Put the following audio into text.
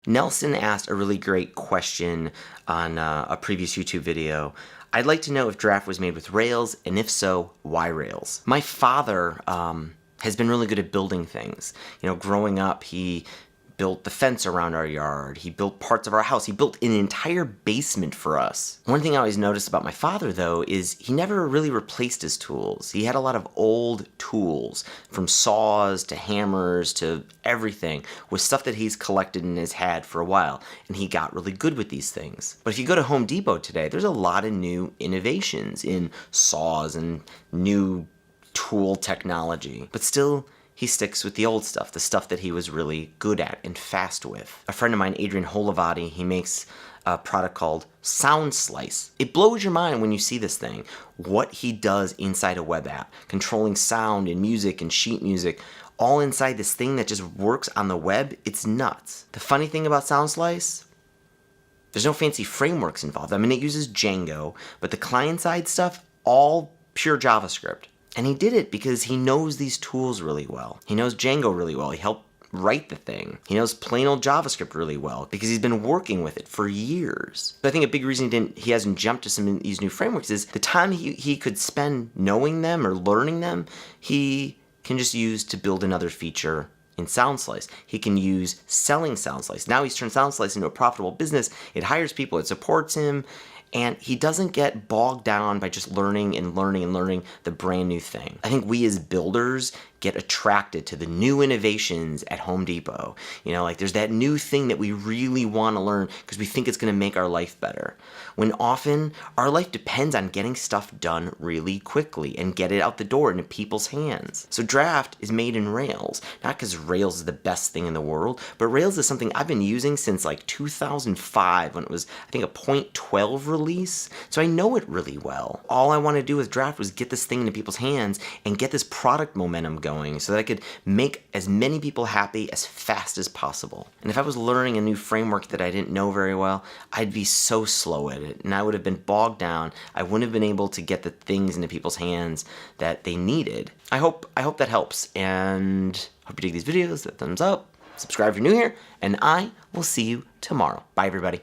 Nelson asked a really great question on a previous YouTube video. I'd like to know if Draft was made with Rails, and if so, why Rails? My father has been really good at building things. You know, growing up, he built the fence around our yard. He built parts of our house. He built an entire basement for us. One thing I always noticed about my father, though, is he never really replaced his tools. He had a lot of old tools, from saws to hammers to everything, with stuff that he's collected and has had for a while, and he got really good with these things. But if you go to Home Depot today, there's a lot of new innovations in saws and new tool technology. But still, he sticks with the old stuff, the stuff that he was really good at and fast with. A friend of mine, Adrian Holovati, he makes a product called SoundSlice. It blows your mind when you see this thing, what he does inside a web app, controlling sound and music and sheet music, all inside this thing that just works on the web. It's nuts. The funny thing about SoundSlice, there's no fancy frameworks involved. I mean, it uses Django, but the client-side stuff, all pure JavaScript. And he did it because he knows these tools really well. He knows Django really well. He helped write the thing. He knows plain old JavaScript really well because he's been working with it for years. So I think a big reason he hasn't jumped to some of these new frameworks is the time he could spend knowing them or learning them, he can just use to build another feature in SoundSlice. He can use selling SoundSlice. Now he's turned SoundSlice into a profitable business. It hires people, it supports him, and he doesn't get bogged down by just learning and learning and learning the brand new thing. I think we as builders get attracted to the new innovations at Home Depot. You know, like there's that new thing that we really want to learn because we think it's going to make our life better. When often our life depends on getting stuff done really quickly and get it out the door into people's hands. So Draft is made in Rails, not because Rails is the best thing in the world, but Rails is something I've been using since like 2005 when it was, I think, a .12 release. So I know it really well. All I want to do with Draft was get this thing into people's hands and get this product momentum going so that I could make as many people happy as fast as possible. And if I was learning a new framework that I didn't know very well, I'd be so slow at it and I would have been bogged down. I wouldn't have been able to get the things into people's hands that they needed. I hope that helps, and hope you dig these videos. Thumbs up, subscribe if you're new here, and I will see you tomorrow. Bye everybody.